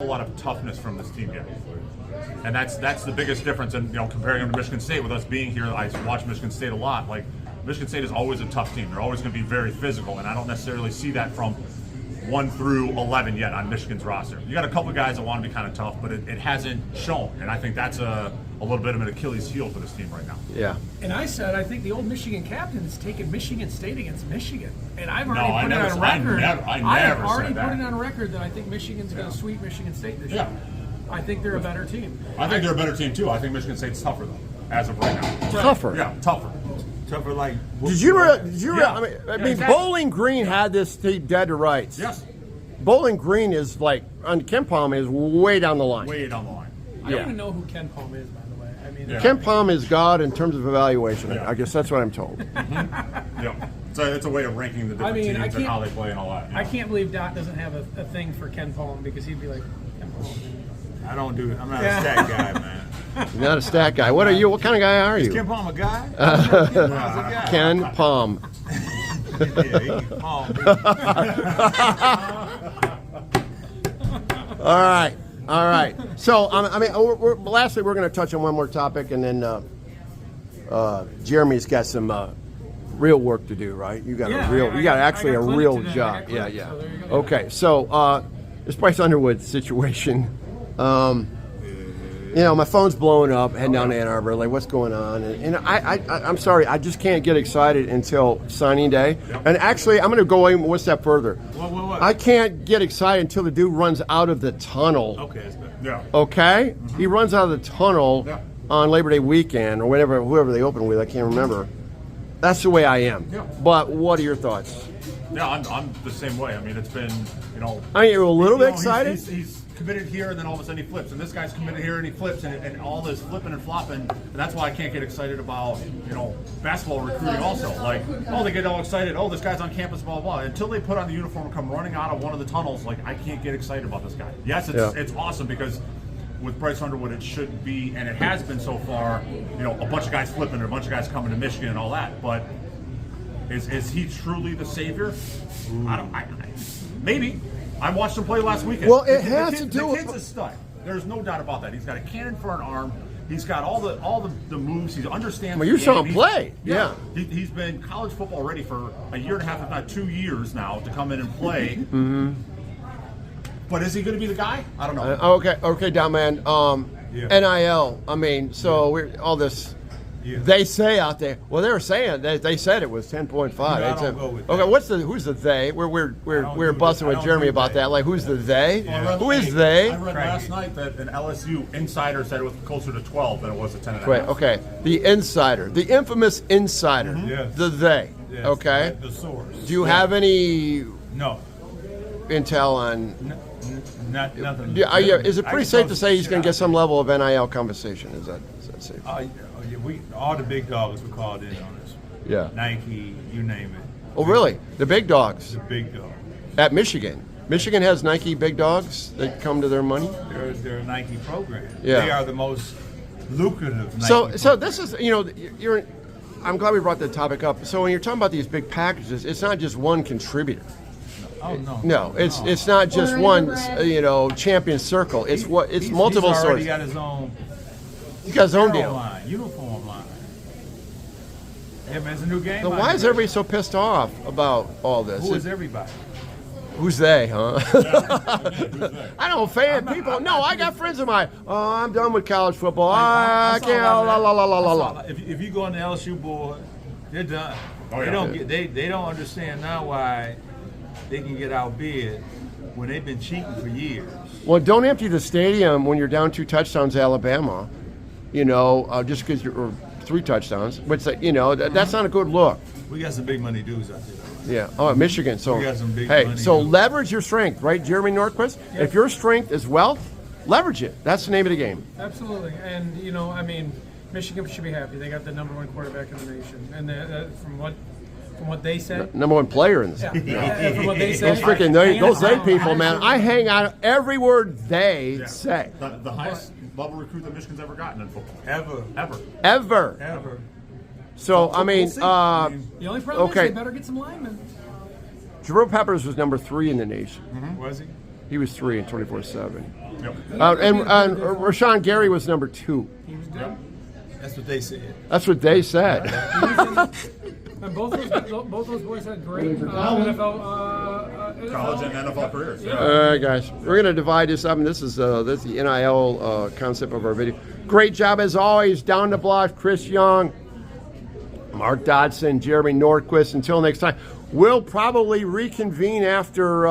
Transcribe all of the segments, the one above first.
a lot of toughness from this team yet, and that's the biggest difference. And comparing them to Michigan State, with us being here, I watch Michigan State a lot. Like Michigan State is always a tough team. They're always going to be very physical, and I don't necessarily see that from 1 through 11 yet on Michigan's roster. You got a couple guys that want to be kind of tough, but it hasn't shown, and I think that's a little bit of an Achilles heel for this team right now. Yeah. And I said I think the old Michigan captain is taking Michigan State against Michigan, and I've already put it on record. I have already put it on record that I think Michigan's going to sweep Michigan State this year. I think they're a better team. I think they're a better team too. I think Michigan State's tougher though, as of right now. Tougher. Yeah, tougher. Tougher like. Did you? I mean, exactly. Bowling Green had this team dead to rights. Yes. Bowling Green is like on Ken Palm is way down the line. Way down the line. I don't even know who Ken Palm is, by the way. I mean, Ken Palm is God in terms of evaluation. I guess that's what I'm told. Yeah. It's a way of ranking the different teams and how they play and all that. I can't believe Dot doesn't have a thing for Ken Palm, because he'd be like, Ken Palm. I don't do it. I'm not a stat guy, man. You're not a stat guy. What are you? What kind of guy are you? Is Ken Palm a guy? Ken Palm's a guy. Ken Palm. Yeah, he can palm. All right. So, lastly, we're going to touch on one more topic, and then Jeremy's got some real work to do, right? You got a real job. Today. Yeah. So there you go. Okay. So, this Bryce Underwood situation. My phone's blowing up, heading down to Ann Arbor. Like, what's going on? And I'm sorry, I just can't get excited until signing day. Yep. And actually, I'm going to go one step further. What? I can't get excited until the dude runs out of the tunnel. Okay, that's good. Yeah. Okay? Mm-hmm. He runs out of the tunnel on Labor Day weekend or whoever they open with. I can't remember. That's the way I am. Yeah. But what are your thoughts? Yeah, I'm the same way. I mean, it's been, you're a little bit excited? He's committed here, and then all of a sudden he flips. And this guy's committed here, and he flips, and all this flipping and flopping. And that's why I can't get excited about, basketball recruiting also. Like, they get all excited. Oh, this guy's on campus, blah, blah, blah. Until they put on the uniform and come running out of one of the tunnels, like, I can't get excited about this guy. Yes, it's awesome because with Bryce Underwood, it should be, and it has been so far, a bunch of guys flipping, or a bunch of guys coming to Michigan and all that. But is he truly the savior? Maybe. I watched him play last weekend. Well, it has to do with... The kid's a stud. There's no doubt about that. He's got a cannon for an arm. He's got all the moves. He understands. Well, you saw him play. Yeah. He's been college football ready for a year and a half, if not 2 years now, to come in and play. Mm-hmm. But is he going to be the guy? I don't know. Okay, Don Man. NIL. I mean, so we're all this. Yeah. They say out there. Well, they were saying they said it was 10.5. I don't go with that. Okay, who's the they? We're busting with Jeremy about that. Like, who's the they? Yeah. Who is they? I read last night that an LSU insider said it was closer to 12 than it was to 10.5. Wait, okay. The insider, the infamous insider, Yes. the they. Yes. Okay. The source. Do you have any No. intel on? Nothing. Is it pretty safe to say he's going to get some level of NIL compensation? Is that safe? All the big dogs were called in on this. Yeah. Nike, you name it. Oh, really? The big dogs The big dogs. at Michigan. Michigan has Nike big dogs that come to their money. They're a Nike program. Yeah. They are the most lucrative Nike So this is, you're. I'm glad we brought the topic up. So when you're talking about these big packages, it's not just one contributor. Oh no. No, it's not just one, champion circle. It's multiple he's sources. already got his own. He's got his own deal. Uniform line. Yeah, man, it's a new game. So why is everybody so pissed off about all this? Who is everybody? Who's they, huh? I don't fan people. No, I got friends of mine. Oh, I'm done with college football. I can't. La. If you go on the LSU board, they're done. Oh, yeah. They don't understand now why they can get outbid when they've been cheating for years. Well, don't empty the stadium when you're down 2 touchdowns to Alabama. Just because you're 3 touchdowns. But that's not a good look. We got some big money dudes out there. Yeah. Oh, Michigan. So we got some big hey, money so dudes. leverage your strength, right, Jeremy Norquist? Yeah. If your strength is wealth, leverage it. That's the name of the game. Absolutely. And Michigan should be happy. They got the #1 quarterback in the nation, and from what they say, #1 player in the city. Yeah. From what they say, those they people, man. I hang on every word they say. The highest level recruit that Michigan's ever gotten in football. Ever. So, I mean, the only problem is they better get some linemen. Jerome Peppers was #3 in the nation. Mm-hmm. Was he? He was 3 in 24/7. Yep. And Rashawn Gary was number 2. He was good. That's what they said. That's what they said. And both those boys had great NFL, College and NFL careers. Yeah. All right, guys, we're gonna divide this up, and this is the NIL concept of our video. Great job as always. Down the block, Chris Young, Mark Dodson, Jeremy Nordquist. Until next time, we'll probably reconvene after.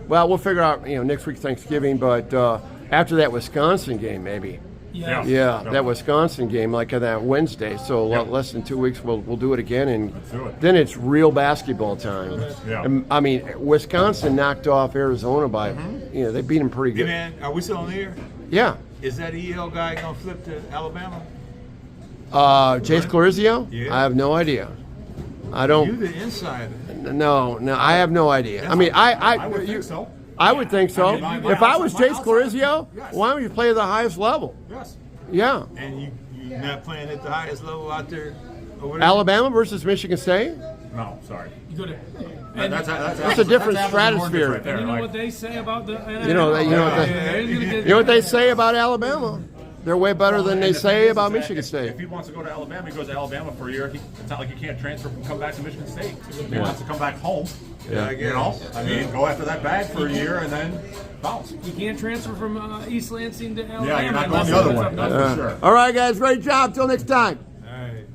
Well, we'll figure out next week Thanksgiving, but after that Wisconsin game maybe. Yeah, that Wisconsin game, like that Wednesday. So less than 2 weeks, we'll do it again, and then it's real basketball time. Yeah. And, I mean, Wisconsin knocked off Arizona by, they beat them pretty good. Hey man, are we still on the air? Yeah. Is that EL guy gonna flip to Alabama? Chase Clarizio? Yeah. I have no idea. I don't. You the insider. No, I have no idea. I mean, I would think so. I would think so. I mean, if I was Chase outside- Clarizio, yes. why don't you play at the highest level? Yes. Yeah. And you're not playing at the highest level out there? Or whatever? Alabama versus Michigan State? No, sorry. You go to. That's a different apples and oranges stratosphere. right there. You know Like, what they say about the NFL? You know what they say about Alabama? They're way better than they and the say thing is about that Michigan State. If he wants to go to Alabama, he goes to Alabama for a year. It's not like he can't transfer and come back to Michigan State. He wants to come back home. Yeah. I mean, go after that bag for a year and then bounce. You can't transfer from East Lansing to Alabama. Yeah, you're not going the other way. That's for sure. All right, guys, great job. Till next time.